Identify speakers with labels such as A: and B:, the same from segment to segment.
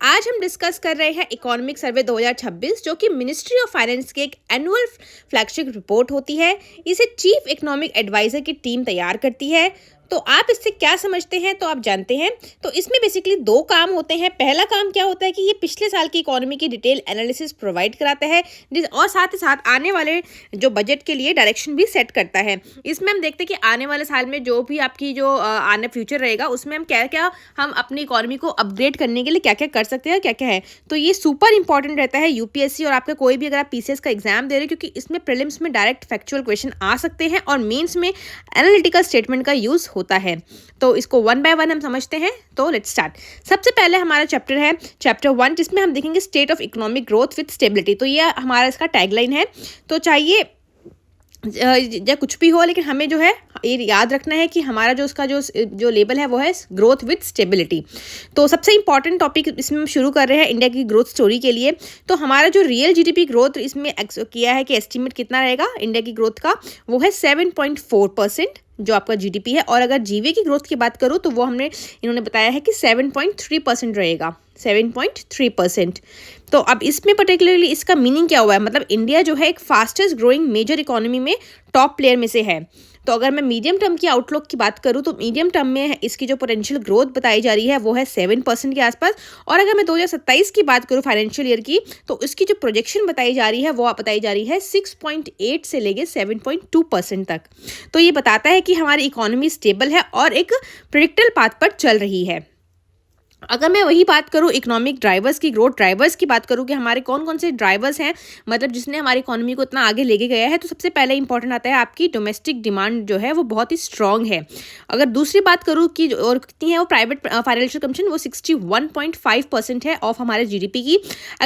A: आज हम डिस्कस कर रहे हैं इकोनॉमिक सर्वे 2026 जो कि मिनिस्ट्री ऑफ फाइनेंस की एक एनुअल फ्लैगशिप रिपोर्ट होती है। इसे चीफ इकोनॉमिक एडवाइजर की टीम तैयार करती है। तो आप इससे क्या समझते हैं तो आप जानते हैं। तो इसमें बेसिकली दो काम होते हैं। पहला काम क्या होता है कि ये पिछले साल की इकोनॉमी की डिटेल एनालिसिस प्रोवाइड कराता है और साथ ही साथ आने वाले जो बजट के लिए डायरेक्शन भी सेट करता है। इसमें हम देखते हैं कि आने वाले साल में जो भी आपकी जो आने फ्यूचर रहेगा उसमें हम क्या क्या हम अपनी इकोनॉमी को अपग्रेड करने के लिए क्या क्या कर सकते हैं, क्या क्या है। तो ये सुपर इंपॉर्टेंट रहता है यूपीएससी और आपका कोई भी अगर आप पीसीएस का एग्जाम दे रहे हो, क्योंकि इसमें प्रीलिम्स में डायरेक्ट फैक्चुअल क्वेश्चन आ सकते हैं और मेंस में एनालिटिकल स्टेटमेंट का यूज होता है। तो इसको वन बाय वन हम समझते हैं। तो लेट्स स्टार्ट। सबसे पहले हमारा चैप्टर है चैप्टर 1, जिसमें हम देखेंगे state of economic growth with stability. तो ये हमारा इसका टैगलाइन है। तो चाहिए या कुछ भी हो, लेकिन हमें जो है ये याद रखना है कि हमारा जो उसका जो लेबल है वो है ग्रोथ विद स्टेबिलिटी। तो सबसे इंपॉर्टेंट टॉपिक इसमें हम शुरू कर रहे हैं इंडिया की ग्रोथ स्टोरी के लिए। तो हमारा जो रियल जीडीपी ग्रोथ इसमें किया है कि एस्टिमेट कितना रहेगा इंडिया की ग्रोथ का, वो है 7.4% जो आपका जीडीपी है। और अगर जीवे की ग्रोथ की बात करूँ तो वो इन्होंने बताया है कि 7.3% रहेगा, 7.3%। तो अब इसमें पर्टिकुलरली इसका मीनिंग क्या हुआ है, मतलब इंडिया जो है एक फास्टेस्ट ग्रोइंग मेजर इकोनॉमी में टॉप प्लेयर में से है। तो अगर मैं मीडियम टर्म की आउटलुक की बात करूं तो मीडियम टर्म में इसकी जो पोटेंशियल ग्रोथ बताई जा रही है वो है 7% के आसपास। और अगर मैं 2027 की बात करूं फाइनेंशियल ईयर की, तो इसकी जो प्रोजेक्शन बताई जा रही है वो बताई जा रही है 6.8 से लेके 7.2% तक। तो ये बताता है कि हमारी इकोनॉमी स्टेबल है और एक प्रेडिक्टेबल पाथ पर चल रही है। अगर मैं वही बात करूं इकोनॉमिक ड्राइवर्स की, ग्रोथ ड्राइवर्स की बात करूं कि हमारे कौन कौन से ड्राइवर्स हैं, मतलब जिसने हमारी इकोनॉमी को इतना आगे लेके गया है, तो सबसे पहले इंपॉर्टेंट आता है आपकी डोमेस्टिक डिमांड जो है वो बहुत ही स्ट्रांग है। अगर दूसरी बात करूं कि और कितनी है वो प्राइवेट फाइनेंशियल कंजम्पशन, वो 61.5% है ऑफ हमारे जीडीपी की।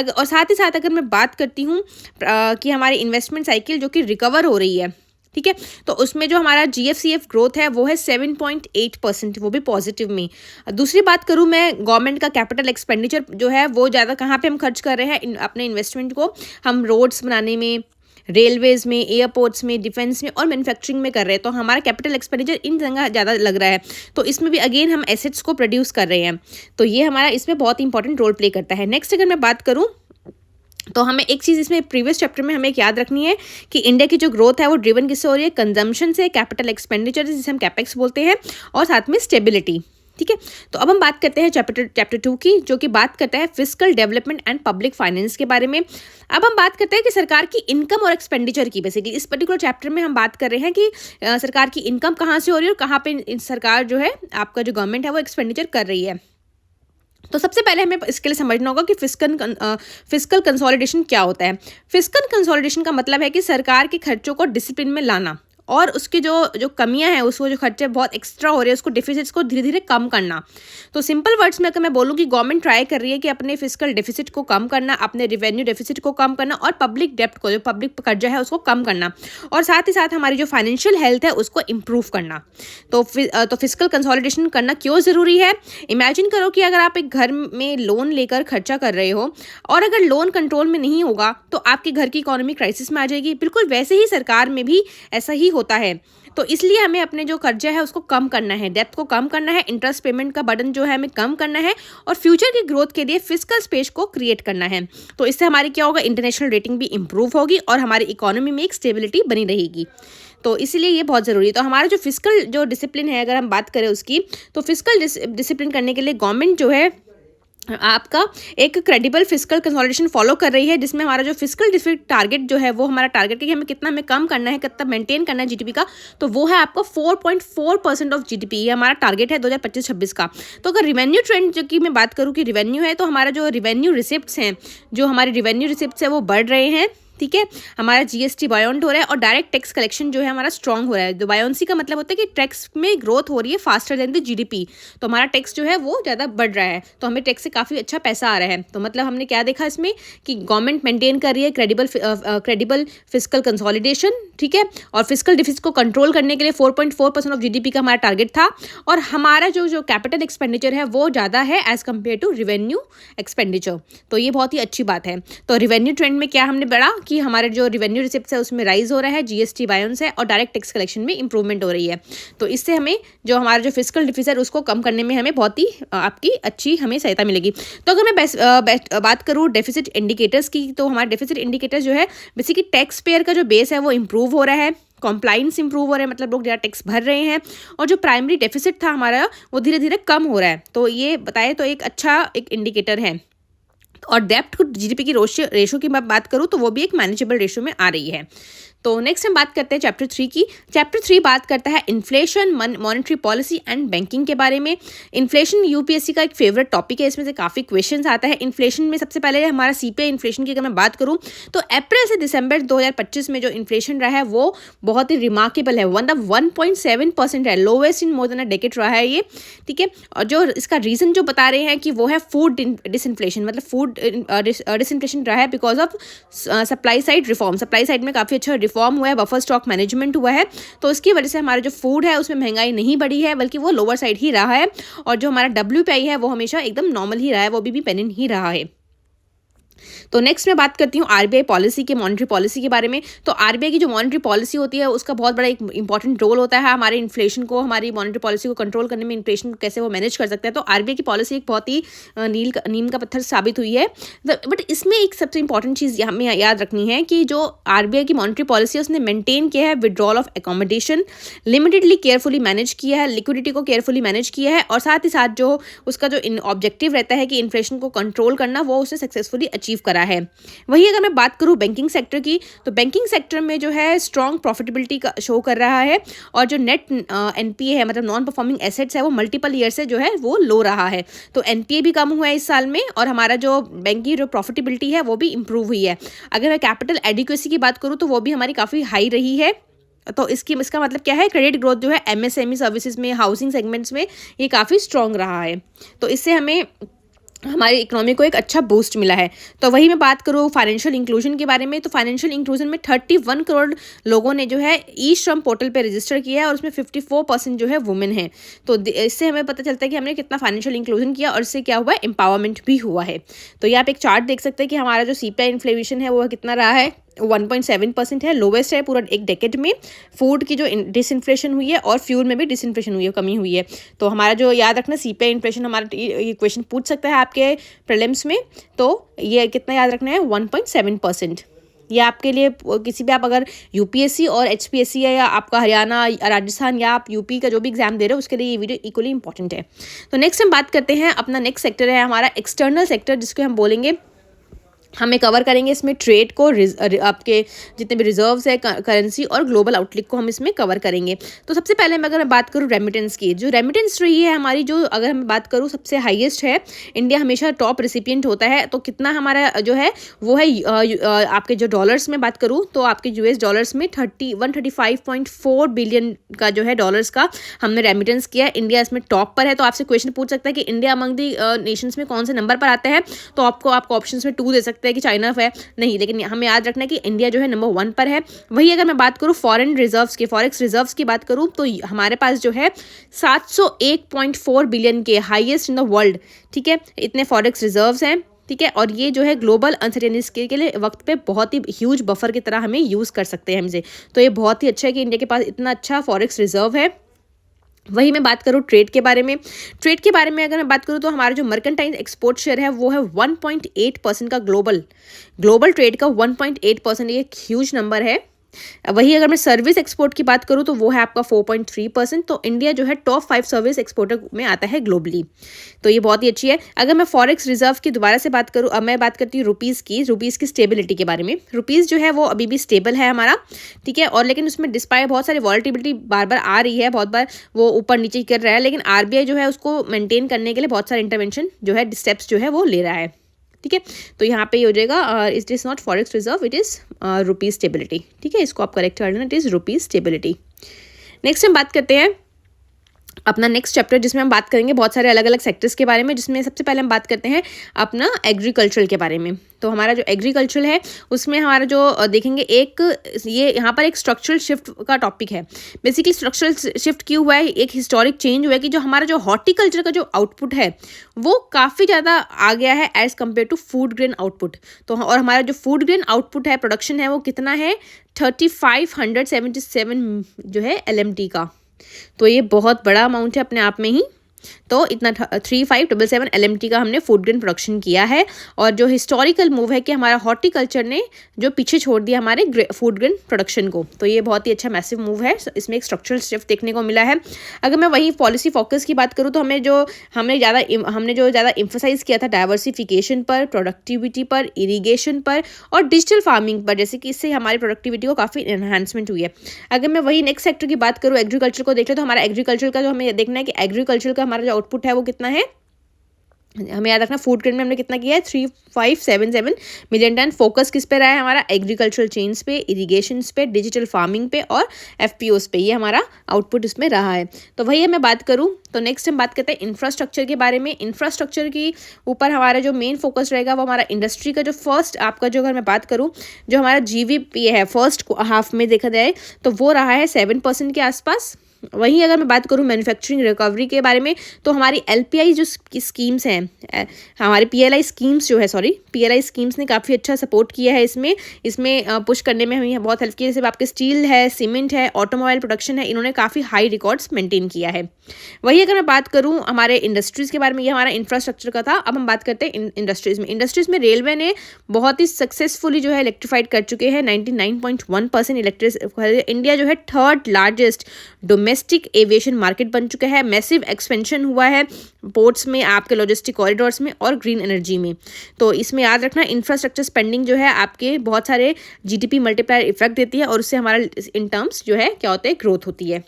A: और साथ ही साथ अगर मैं बात करती हूँ कि हमारी इन्वेस्टमेंट साइकिल जो कि रिकवर हो रही है, ठीक है, तो उसमें जो हमारा जीएफसीएफ ग्रोथ है वो है 7.8%, वो भी पॉजिटिव में। दूसरी बात करूँ मैं गवर्नमेंट का कैपिटल एक्सपेंडिचर जो है वो ज़्यादा कहाँ पे हम खर्च कर रहे हैं अपने इन्वेस्टमेंट को, हम रोड्स बनाने में, रेलवेज में, एयरपोर्ट्स में, डिफेंस में और मैन्युफैक्चरिंग में कर रहे हैं। तो हमारा कैपिटल एक्सपेंडिचर इन जगह ज़्यादा लग रहा है। तो इसमें भी अगेन हम एसेट्स को प्रोड्यूस कर रहे हैं। तो ये हमारा इसमें बहुत इंपॉर्टेंट रोल प्ले करता है। नेक्स्ट अगर मैं बात करूँ तो हमें एक चीज़ इसमें प्रीवियस चैप्टर में हमें याद रखनी है कि इंडिया की जो ग्रोथ है वो ड्रिवन किससे हो रही है, कंजम्पशन से, कैपिटल एक्सपेंडिचर जिसे हम कैपेक्स बोलते हैं, और साथ में स्टेबिलिटी। ठीक है, तो अब हम बात करते हैं चैप्टर 2 की, जो कि बात करता है fiscal development and public finance के बारे में। अब हम बात करते हैं कि सरकार की इनकम और एक्सपेंडिचर की। बेसिकली इस पर्टिकुलर चैप्टर में हम बात कर रहे हैं कि सरकार की इनकम कहाँ से हो रही है और कहाँ पे सरकार जो है आपका जो गवर्नमेंट है वो एक्सपेंडिचर कर रही है। तो सबसे पहले हमें इसके लिए समझना होगा कि फिस्कल कंसोलिडेशन क्या होता है। फिस्कल कंसोलिडेशन का मतलब है कि सरकार के खर्चों को डिसिप्लिन में लाना और उसकी जो कमियां हैं, उसको जो खर्चे बहुत एक्स्ट्रा हो रहे हैं उसको डिफिसिट्स को धीरे धीरे कम करना। तो सिंपल वर्ड्स में अगर मैं बोलूँ कि गवर्नमेंट ट्राई कर रही है कि अपने फिस्कल डेफिसिट को कम करना, अपने रेवेन्यू डेफिसिट को कम करना और पब्लिक डेप्ट को, जो पब्लिक कर्जा है उसको कम करना, और साथ ही साथ हमारी जो फाइनेंशियल हेल्थ है उसको इम्प्रूव करना। तो फिस्कल कंसोलिडेशन करना क्यों ज़रूरी है। इमेजिन करो कि अगर आप एक घर में लोन लेकर खर्चा कर रहे हो और अगर लोन कंट्रोल में नहीं होगा तो आपके घर की इकोनॉमी क्राइसिस में आ जाएगी। बिल्कुल वैसे ही सरकार में भी ऐसा ही होता है। तो इसलिए हमें अपने जो कर्जा है उसको कम करना है, डेब्ट को कम करना है, इंटरेस्ट पेमेंट का बर्डन जो है हमें कम करना है और फ्यूचर की ग्रोथ के लिए फिस्कल स्पेस को क्रिएट करना है। तो इससे हमारी क्या होगा, इंटरनेशनल रेटिंग भी इंप्रूव होगी और हमारी इकोनॉमी में एक स्टेबिलिटी बनी रहेगी। तो इसलिए ये बहुत ज़रूरी है। तो हमारा जो फिस्कल जो डिसिप्लिन है अगर हम बात करें उसकी, तो फिस्कल डिसिप्लिन करने के लिए गवर्नमेंट जो है आपका एक क्रेडिबल फिस्कल कंसोलिडेशन फॉलो कर रही है, जिसमें हमारा जो फिस्कल डिफिसिट टारगेट जो है वो हमारा टारगेट कि हमें कम करना है, कितना मेंटेन करना है जीडीपी का, तो वो है आपका 4.4% ऑफ जीडीपी। ये हमारा टारगेट है 2025-26 का। तो अगर रिवेन्यू ट्रेंड जो कि मैं बात करूँ कि रिवेन्यू है, तो हमारा जो रिवेन्यू रिसिप्ट्स हैं, जो हमारे रिवेन्यू रिसिप्ट्स है वो बढ़ रहे हैं। ठीक है, हमारा जीएसटी बायोंट हो रहा है और डायरेक्ट टैक्स कलेक्शन जो है हमारा स्ट्रांग हो रहा है। जो बायोंसी का मतलब होता है कि टैक्स में ग्रोथ हो रही है फास्टर देन द जीडीपी। तो हमारा टैक्स जो है वो ज़्यादा बढ़ रहा है, तो हमें टैक्स से काफ़ी अच्छा पैसा आ रहा है। तो मतलब हमने क्या देखा इसमें कि गवर्नमेंट मेंटेन कर रही है क्रेडिबल फिस्कल कंसोलिडेशन। ठीक है, और फिस्कल डिफिसिट को कंट्रोल करने के लिए 4.4% ऑफ जीडीपी का हमारा टारगेट था। और हमारा जो कैपिटल एक्सपेंडिचर है वो ज़्यादा है as compare to revenue expenditure. तो ये बहुत ही अच्छी बात है। तो रिवेन्यू ट्रेंड में क्या हमने बढ़ा कि हमारे जो रेवेन्यू रिसिप्ट है उसमें राइज हो रहा है, जीएसटी बायंस है और डायरेक्ट टैक्स कलेक्शन में इंप्रूवमेंट हो रही है। तो इससे हमें जो हमारा जो फिस्कल डिफिसिट उसको कम करने में हमें बहुत ही आपकी अच्छी हमें सहायता मिलेगी। तो अगर मैं बात करूँ डेफिसिट इंडिकेटर्स की, तो हमारा डेफिसिट इंडिकेटर जो है बेसिकली टैक्स पेयर का जो बेस है वो इंप्रूव हो रहा है, कॉम्प्लाइंस इंप्रूव हो रहा है, मतलब लोग ज़्यादा टैक्स भर रहे हैं, और जो प्राइमरी डेफिसिट था हमारा वो धीरे धीरे कम हो रहा है। तो ये बताए तो एक अच्छा एक इंडिकेटर है। और डेप्ट टू जीडीपी की रेशो की मैं बात करूँ तो वो भी एक मैनेजेबल रेशो में आ रही है। तो नेक्स्ट हम बात करते हैं चैप्टर 3 की। चैप्टर 3 बात करता है inflation, monetary policy and banking के बारे में। इन्फ्लेशन यूपीएससी का एक फेवरेट टॉपिक है, इसमें से काफ़ी क्वेश्चंस आता है। इन्फ्लेशन में सबसे पहले हमारा सीपीआई इन्फ्लेशन की अगर मैं बात करूं तो अप्रैल से दिसंबर 2025 में जो इन्फ्लेशन रहा है वो बहुत ही रिमार्केबल है, 1.7% है, lowest in more than a decade रहा है ये, ठीक है। और जो इसका रीज़न जो बता रहे हैं कि वो है फूड डिसइन्फ्लेशन, मतलब फूड डिसइन्फ्लेशन रहा है because of supply side reform. Supply side में काफ़ी अच्छा रिफॉर्म हुआ है, बफर स्टॉक मैनेजमेंट हुआ है, तो इसकी वजह से हमारा जो फूड है उसमें महंगाई नहीं बढ़ी है बल्कि वो लोअर साइड ही रहा है। और जो हमारा डब्ल्यूपीआई है वो हमेशा एकदम नॉर्मल ही रहा है, वो भी पेनिन ही रहा है। तो नेक्स्ट मैं बात करती हूँ आरबीआई पॉलिसी के, मॉनेटरी पॉलिसी के बारे में। तो आरबीआई की जो मॉनेटरी पॉलिसी होती है उसका बहुत बड़ा एक इंपॉर्टेंट रोल होता है हमारे इन्फ्लेशन को, हमारी मॉनेटरी पॉलिसी को कंट्रोल करने में, इन्फ्लेशन को कैसे वो मैनेज कर सकते हैं। तो आरबीआई की पॉलिसी एक बहुत ही नीम का पत्थर साबित हुई है। बट इसमें एक सबसे इंपॉर्टेंट चीज़ हमें याद रखनी है कि जो आरबीआई की मॉनेटरी पॉलिसी है उसने मेंटेन किया है withdrawal of accommodation, limitedly carefully manage किया है, लिक्विडिटी को केयरफुली मैनेज किया है, और साथ ही साथ जो उसका जो ऑब्जेक्टिव रहता है कि इन्फ्लेशन को कंट्रोल करना, वो उसने सक्सेसफुली अचीव करा है। वही अगर मैं बात करूं बैंकिंग सेक्टर की, तो बैंकिंग सेक्टर में जो है स्ट्रॉन्ग प्रॉफिटेबिलिटी का शो कर रहा है, और जो नेट एनपीए है, मतलब नॉन परफॉर्मिंग एसेट्स है, वो मल्टीपल ईयर से जो है वो लो रहा है। तो एनपीए भी कम हुआ है इस साल में, और हमारा जो बैंक की जो प्रॉफिटेबिलिटी है वो भी इंप्रूव हुई है। अगर मैं कैपिटल एडिक्वेसी की बात करूँ तो वो भी हमारी काफ़ी हाई रही है। तो इसका मतलब क्या है, क्रेडिट ग्रोथ जो है एमएसएमई सर्विसेज में, हाउसिंग सेगमेंट्स में ये काफ़ी स्ट्रॉन्ग रहा है। तो इससे हमें हमारी इकोनॉमी को एक अच्छा बूस्ट मिला है। तो वही मैं बात करूँ फाइनेंशियल इंक्लूजन के बारे में, तो फाइनेंशियल इंक्लूजन में 31 करोड़ लोगों ने जो है ई श्रम पोर्टल पे रजिस्टर किया है, और उसमें 54% जो है वुमेन है। तो इससे हमें पता चलता है कि हमने कितना फाइनेंशियल इंक्लूजन किया, और इससे क्या हुआ है, एम्पावरमेंट भी हुआ है। तो ये आप एक चार्ट देख सकते हैं कि हमारा जो सीपीआई इन्फ्लेशन है वो कितना रहा है, 1.7% है, लोवेस्ट है पूरा एक डेकेड में। फूड की जो डिसइन्फ्लेशन हुई है और फ्यूल में भी डिसइन्फ्लेशन हुई है, कमी हुई है। तो हमारा जो याद रखना सीपीआई इन्फ्लेशन, हमारा ये क्वेश्चन पूछ सकता है आपके प्रीलिम्स में, तो ये कितना याद रखना है, 1.7%। ये आपके लिए किसी भी, आप अगर यूपीएससी और एचपीएससी है, या आपका हरियाणा, राजस्थान, या आप यूपी का जो भी एग्जाम दे रहे हो, उसके लिए ये वीडियो इक्वली इंपॉर्टेंट है। तो नेक्स्ट हम बात करते हैं, अपना नेक्स्ट सेक्टर है हमारा एक्सटर्नल सेक्टर, जिसको हम बोलेंगे, हमें कवर करेंगे इसमें ट्रेड को, आपके जितने भी रिजर्व्स है, करेंसी और ग्लोबल आउटलुक को हम इसमें कवर करेंगे। तो सबसे पहले अगर मैं बात करूँ रेमिटेंस की, जो रेमिटेंस रही है हमारी, जो अगर मैं बात करूँ सबसे हाईएस्ट है, इंडिया हमेशा टॉप रिसिपिएंट होता है। तो कितना हमारा जो है वो है, आपके जो डॉलर्स में बात करूँ तो आपके यूएस डॉलर्स में 135.4 बिलियन का जो है डॉलर्स का हमने रेमिटेंस किया है। इंडिया इसमें टॉप पर है। तो आपसे क्वेश्चन पूछ सकता है कि इंडिया अमंग दी नेशंस में कौन से नंबर पर आता है, तो आपको ऑप्शन में 2 दे सकते हैं कि चाइना है, नहीं, लेकिन हमें याद रखना है कि इंडिया जो है नंबर 1 पर है। वही अगर मैं बात करूँ फॉरेन रिजर्व्स की, फॉरेक्स रिजर्व्स की बात करूँ, तो हमारे पास जो है 701.4 बिलियन के, हाईएस्ट इन द वर्ल्ड, ठीक है, इतने फॉरेक्स रिजर्व्स हैं, ठीक है। और ये जो है ग्लोबल अनसर्टेनिटी के लिए वक्त पे बहुत ही ह्यूज बफर की तरह हमें यूज़ कर सकते हैं हमसे। तो ये बहुत ही अच्छा है कि इंडिया के पास इतना अच्छा फॉरेक्स रिजर्व है। वही मैं बात करूँ ट्रेड के बारे में, ट्रेड के बारे में अगर मैं बात करूँ तो हमारा जो मर्केंटाइल एक्सपोर्ट शेयर है वो है 1.8% का, ग्लोबल ट्रेड का 1.8%, ये एक ह्यूज नंबर है। वही अगर मैं सर्विस एक्सपोर्ट की बात करूँ तो वो है आपका 4.3%। तो इंडिया जो है टॉप 5 सर्विस एक्सपोर्टर में आता है ग्लोबली, तो ये बहुत ही अच्छी है। अगर मैं फॉरेक्स रिजर्व की दोबारा से बात करूँ, अब मैं बात करती हूँ रुपीज़ की स्टेबिलिटी के बारे में। रुपीज़ जो है वो अभी भी स्टेबल है हमारा, ठीक है, और लेकिन उसमें डिस्पाइट बहुत सारी वॉलेटिलिटी बार बार आ रही है, बहुत बार वो ऊपर नीचे कर रहा है, लेकिन आरबीआई जो है उसको मेंटेन करने के लिए बहुत सारे इंटरवेंशन जो है, स्टेप्स जो है वो ले रहा है, ठीक है। तो यहाँ पे ये हो जाएगा, it is not forex reserve, it is rupees stability, ठीक है, इसको आप करेक्ट कर लेना, it is rupees stability. Next हम बात करते हैं अपना नेक्स्ट चैप्टर जिसमें हम बात करेंगे बहुत सारे अलग अलग सेक्टर्स के बारे में, जिसमें सबसे पहले हम बात करते हैं अपना एग्रीकल्चर के बारे में। तो हमारा जो एग्रीकल्चर है उसमें हमारा जो देखेंगे एक ये यहाँ पर एक स्ट्रक्चरल शिफ्ट का टॉपिक है। बेसिकली स्ट्रक्चरल शिफ्ट क्यों हुआ है, एक हिस्टोरिक चेंज हुआ है कि जो हमारा जो हॉर्टिकल्चर का जो आउटपुट है वो काफ़ी ज़्यादा आ गया है as compare to food grain output. तो और हमारा जो फूड ग्रेन आउटपुट है, प्रोडक्शन है, वो कितना है 3577 जो है LMT का। तो ये बहुत बड़ा अमाउंट है अपने आप में ही। तो इतना 3577 LMT का हमने फूड ग्रेन प्रोडक्शन किया है। और जो हिस्टोरिकल मूव है कि हमारा हॉर्टिकल्चर ने जो पीछे छोड़ दिया हमारे फूड ग्रेन प्रोडक्शन को, तो ये बहुत ही अच्छा मैसिव मूव है। इसमें एक स्ट्रक्चरल शिफ्ट देखने को मिला है। अगर मैं वही पॉलिसी फोकस की बात करूँ तो हमने जो ज़्यादा इम्फोसाइज किया था डाइवर्सिफिकेशन पर, प्रोडक्टिविटी पर, इरीगेशन पर और डिजिटल फार्मिंग पर, जैसे कि इससे हमारी प्रोडक्टिविटी को काफ़ी एनहांसमेंट हुई है। अगर मैं वही नेक्स्ट सेक्टर की बात करूँ, एग्रीकल्चर को देख ले, तो हमारा एग्रीकल्चर का जो हमें देखना है कि एग्रीकल्चर का हमारा जो आउटपुट है वो कितना है, हमें याद रखना फूड ग्रेन में हमने कितना किया है 3577 मिलियन टन। फोकस किस पे रहा है हमारा, एग्रीकल्चरल चेन्स पे, इरिगेशन पे, डिजिटल फार्मिंग पे और FPOs पे, ये हमारा आउटपुट इसमें रहा है। तो वही मैं बात करूँ तो नेक्स्ट हम बात करते हैं इंफ्रास्ट्रक्चर के बारे में। इंफ्रास्ट्रक्चर के ऊपर हमारा जो मेन फोकस रहेगा वो हमारा इंडस्ट्री का जो फर्स्ट आपका जो अगर मैं बात करूँ जो हमारा GVP है फर्स्ट हाफ में देखा जाए तो वो रहा है 7% के आसपास। वहीं अगर मैं बात करूँ मैन्युफैक्चरिंग रिकवरी के बारे में तो हमारी LPI जो स्कीम्स हैं, हमारी PLI स्कीम्स जो है PLI स्कीम्स ने काफ़ी अच्छा सपोर्ट किया है इसमें पुश करने में हमें बहुत हेल्प की है। जैसे आपके स्टील है, सीमेंट है, ऑटोमोबाइल प्रोडक्शन है, इन्होंने काफ़ी हाई रिकॉर्ड्स मेंटेन किया है। वही अगर मैं बात करूँ हमारे इंडस्ट्रीज़ के बारे में, ये हमारा इंफ्रास्ट्रक्चर का था। अब हम बात करते हैं इंडस्ट्रीज़ में रेलवे ने बहुत ही सक्सेसफुली जो है इलेक्ट्रीफाइड कर चुके हैं 99.1% इलेक्ट्रिक। इंडिया जो है third largest domestic aviation market बन चुका है। मैसिव एक्सपेंशन हुआ है पोर्ट्स में, आपके लॉजिस्टिक कॉरिडोर्स में और ग्रीन एनर्जी में। तो इसमें याद रखना इंफ्रास्ट्रक्चर स्पेंडिंग जो है आपके बहुत सारे GDP मल्टीप्लायर इफेक्ट देती है और उससे हमारा इन टर्म्स जो है क्या होता है, ग्रोथ होती है।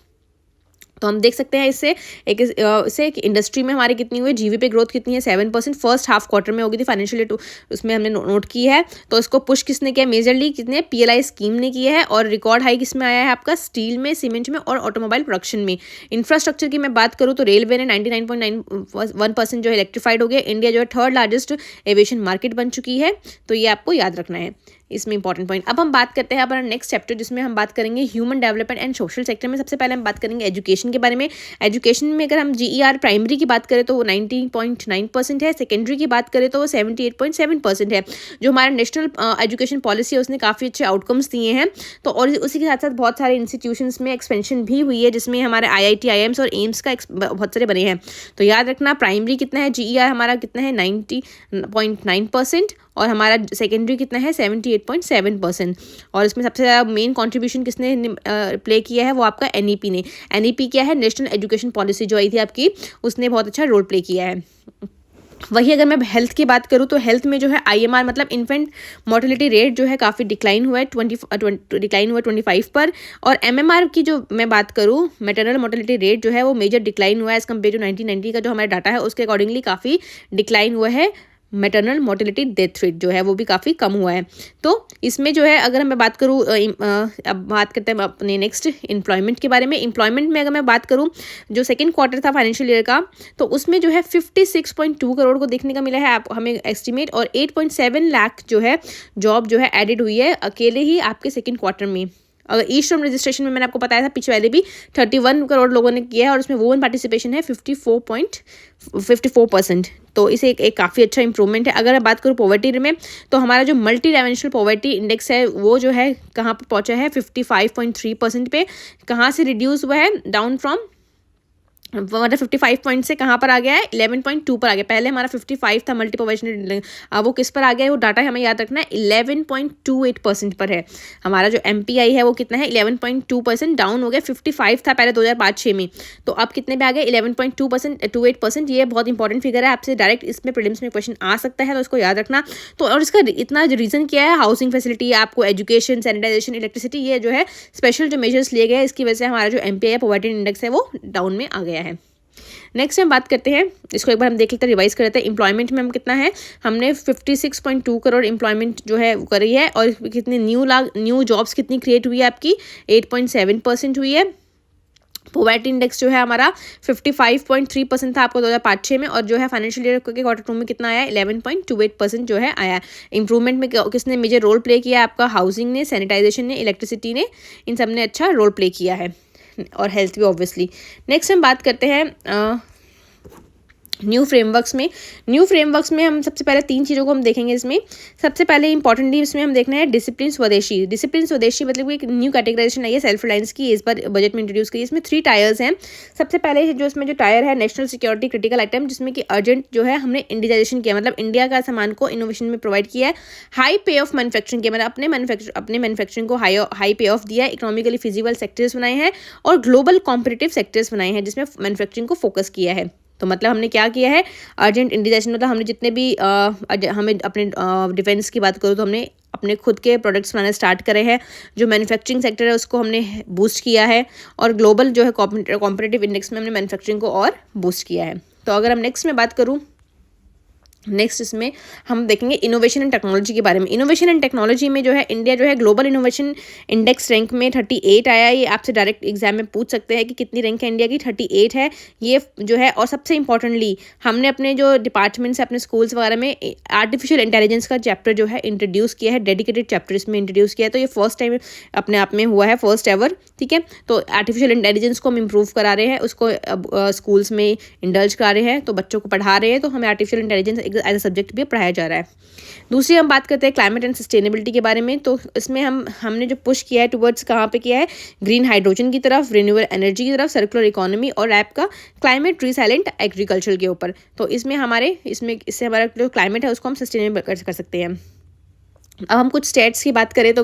A: तो हम देख सकते हैं इससे एक इंडस्ट्री में हमारी कितनी हुई, GDP पे ग्रोथ कितनी है 7% फर्स्ट हाफ क्वार्टर में होगी थी फाइनेंशियल ईयर, उसमें हमने नोट की है। तो इसको पुश किसने किया, मेजरली कितने PLI स्कीम ने किया है। और रिकॉर्ड हाई किसमें आया है आपका, स्टील में, सीमेंट में और ऑटोमोबाइल प्रोडक्शन में। इंफ्रास्ट्रक्चर की मैं बात करूँ तो रेलवे ने 99.91% जो है इलेक्ट्रीफाइड हो गया। इंडिया जो है थर्ड लार्जेस्ट एविएशन मार्केट बन चुकी है। तो ये आपको याद रखना है इसमें इंपॉर्टेंट पॉइंट। अब हम बात करते हैं अपना नेक्स्ट चैप्टर जिसमें हम बात करेंगे human development and social sector में। सबसे पहले हम बात करेंगे एजुकेशन के बारे में। एजुकेशन में अगर हम GER प्राइमरी की बात करें तो वो 19.9% है, सेकेंडरी की बात करें तो वो 78.7% है। जो हमारा नेशनल एजुकेशन पॉलिसी है उसने काफ़ी अच्छे आउटकम्स दिए हैं। तो और उसी के साथ साथ बहुत सारे इंस्टीट्यूशंस में एक्सपेंशन भी हुई है जिसमें हमारे IIT IIMs और एम्स का बहुत सारे बने हैं। तो याद रखना प्राइमरी कितना है, GER हमारा कितना है 90.9% और हमारा सेकेंडरी कितना है 78.7%। और इसमें सबसे ज़्यादा मेन कंट्रीब्यूशन किसने प्ले किया है, वो आपका NEP ने। NEP क्या है, नेशनल एजुकेशन पॉलिसी जो आई थी आपकी, उसने बहुत अच्छा रोल प्ले किया है। वही अगर मैं हेल्थ की बात करूँ तो हेल्थ में जो है IMR मतलब इन्फेंट मोर्टेलिटी रेट जो है काफ़ी डिक्लाइन हुआ है 25 पर। और MMR की जो मैं बात करूँ मैटरनल मोर्टेलिटी रेट जो है वो मेजर डिक्लाइन हुआ है एज़ कम्पेयर टू 1990 का जो हमारा डाटा है उसके अकॉर्डिंगली काफ़ी डिक्लाइन हुआ है। मैटरनल मोर्टेलिटी डेथ रेट जो है वो भी काफ़ी कम हुआ है। तो इसमें जो है अगर मैं बात करूँ अब बात करते हैं अपने नेक्स्ट एम्प्लॉयमेंट के बारे में। एम्प्लॉयमेंट में अगर मैं बात करूँ जो सेकंड क्वार्टर था फाइनेंशियल ईयर का तो उसमें जो है 56.2 करोड़ को देखने का मिला है आप हमें एस्टिमेट। और 8.7 लाख जो है जॉब जो है एडिड हुई है अकेले ही आपके सेकेंड क्वार्टर में। अगर ई श्रम रजिस्ट्रेशन में मैंने आपको बताया था पिछले वाले भी 31 करोड़ लोगों ने किया है और उसमें वुमेन पार्टिसिपेशन है 54%। तो इसे एक काफ़ी अच्छा इंप्रूवमेंट है। अगर मैं बात करूँ पॉवर्टी में तो हमारा जो मल्टी डायमेंशनल पॉवर्टी इंडेक्स है वो जो है कहाँ पर पहुँचा है 55.3% पे। कहाँ से रिड्यूस हुआ है, डाउन फ्रॉम मतलब 55 पॉइंट से कहाँ पर आ गया है 11.2 पर आ गया। पहले हमारा 55 था मल्टी पॉवर्टी, वो किस पर आ गया है, वो डाटा हमें याद रखना है 11.28% पर है। हमारा जो MPI है वो कितना है 11.2%, डाउन हो गया। 55 था पहले 2005-06 में, तो अब कितने पे आ गए 11.28%। ये बहुत इंपॉर्टेंट फिगर है, आपसे डायरेक्ट इसमें प्रीलिम्स में क्वेश्चन आ सकता है तो उसको याद रखना। तो और इसका इतना रीज़न क्या है, हाउसिंग फैसिलिटी, आपको एजुकेशन, सैनिटाइजेशन, इलेक्ट्रिसिटी, ये जो है स्पेशल जो मेजर्स लिए गए हैं इसकी वजह से हमारा जो MPI पॉवर्टी इंडेक्स है वो डाउन में आ गया है। नेक्स्ट हम बात करते हैं, इसको एक बार हम देख लेते हैं, रिवाइज कर लेते हैं। एम्प्लॉयमेंट में हम कितना है, हमने 56.2 करोड़ एम्प्लॉयमेंट जो है करी है। और कितने न्यू जॉब्स कितनी क्रिएट हुई है आपकी 8.7% हुई है। पॉवर्टी इंडेक्स जो है हमारा 55.3% था आपको 2005-06 में, और जो है फाइनेंशियल ईयर के क्वार्टर 2 में कितना आया, 11.28% जो है आया। इंप्रूवमेंट में किसने मेजर रोल प्ले किया, आपका हाउसिंग ने, सैनिटाइजेशन ने, इलेक्ट्रिसिटी ने, इन सब ने अच्छा रोल प्ले किया है, और हेल्थ भी ऑब्वियसली। नेक्स्ट हम बात करते हैं न्यू फ्रेमवर्क्स में हम सबसे पहले 3 चीज़ों को हम देखेंगे इसमें। सबसे पहले इंपॉर्टेंटली इसमें हम देखना है डिसिप्लिन स्वदेशी मतलब एक न्यू कैटेगराइजेशन आई है सेल्फ रिलायंस की, इस बार बजट में इंट्रोड्यूस की। इसमें 3 टायर्स हैं। सबसे पहले जो इसमें जो टायर है नेशनल सिक्योरिटी क्रिटिकल आइटम, जिसमें कि अर्जेंट जो है हमने इंडिजाइजेशन किया, मतलब इंडिया का सामान को इनोवेशन में प्रोवाइड किया है। हाई पे ऑफ मैन्युफैक्चरिंग किया, मतलब अपने मैन्युफैक्चरिंग को हाई पे ऑफ दिया है। इकोनॉमिकली फिजिबल सेक्टर्स बनाए हैं और ग्लोबल कॉम्पिटिटिव सेक्टर्स बनाए हैं, जिसमें मैन्युफैक्चरिंग को फोकस किया है। तो मतलब हमने क्या किया है, अर्जेंट इंडिजाइजेशन, मतलब हमने जितने भी हमें अपने डिफेंस की बात करूँ तो हमने अपने खुद के प्रोडक्ट्स बनाने स्टार्ट करे हैं। जो मैन्युफैक्चरिंग सेक्टर है उसको हमने बूस्ट किया है, और ग्लोबल जो है कॉम्पिटिटिव इंडेक्स में हमने मैन्युफैक्चरिंग को और बूस्ट किया है। तो अगर हम नेक्स्ट में बात करूँ, नेक्स्ट इसमें हम देखेंगे इनोवेशन एंड टेक्नोलॉजी के बारे में। इनोवेशन एंड टेक्नोलॉजी में जो है इंडिया जो है ग्लोबल इनोवेशन इंडेक्स रैंक में 38 आया है। ये आपसे डायरेक्ट एग्जाम में पूछ सकते हैं कि कितनी रैंक है इंडिया की, 38 है ये जो है। और सबसे इंपॉर्टेंटली हमने अपने जो डिपार्टमेंट्स है, अपने स्कूल्स वगैरह में आर्टिफिशियल इंटेलिजेंस का चैप्टर जो है इंट्रोड्यूस किया है, डेडिकेटेड चैप्टर इसमें इंट्रोड्यूस किया है। तो ये फर्स्ट टाइम अपने आप में हुआ है, फर्स्ट एवर, ठीक है। तो आर्टिफिशियल इंटेलिजेंस को हम इम्प्रूव करा रहे हैं, उसको स्कूल्स में इंडल्ज करा रहे हैं, तो बच्चों को पढ़ा रहे हैं, तो हमें artificial intelligence as a subject भी पढ़ाया जा रहा है। दूसरी हम बात करते हैं क्लाइमेट एंड सस्टेनेबिलिटी के बारे में। तो इसमें हमने जो पुश किया है टुवर्ड्स कहाँ पे किया है, ग्रीन हाइड्रोजन की तरफ, रिन्यूएबल एनर्जी की तरफ, सर्कुलर इकोनॉमी और रैप का क्लाइमेट रिसाइलेंट एग्रीकल्चर के ऊपर। तो इससे हमारा जो क्लाइमेट है उसको हम सस्टेनेबल कर सकते हैं। अब हम कुछ स्टेट्स की बात करें तो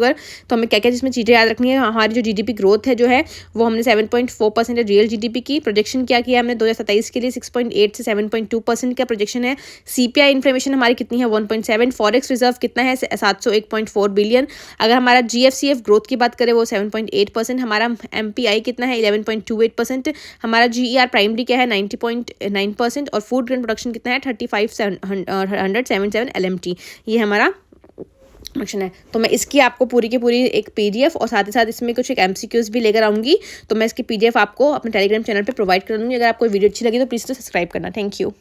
A: हमें क्या क्या जिसमें चीज़ें याद रखनी है। हमारी जो जीडीपी ग्रोथ है जो है वो हमने 7.4% है रियल जीडीपी की। प्रोजेक्शन क्या किया हमने 2027 के लिए 6.8 से 7.2% का प्रोजेक्शन है। सीपीआई इन्फ्लेमेशन हमारी कितनी है 1.7। फॉरेक्स रिजर्व कितना है 701.4 बिलियन। अगर हमारा जीएफसीएफ ग्रोथ की बात करें वो 7.8%। हमारा एमपीआई कितना है 11.28%। हमारा जीईआर प्राइमरी क्या है 90.9%। और फूड ग्रेन प्रोडक्शन कितना है 35,177 LMT। ये हमारा प्रोडक्शन है। तो मैं इसकी आपको पूरी की पूरी एक पीडीएफ और साथ ही साथ इसमें कुछ एक एमसीक्यूज भी लेकर आऊँगी। तो मैं इसकी पीडीएफ आपको अपने टेलीग्राम चैनल पे प्रोवाइड कर दूँगी। अगर आपको वीडियो अच्छी लगी तो प्लीज़ तो सब्सक्राइब करना। Thank you.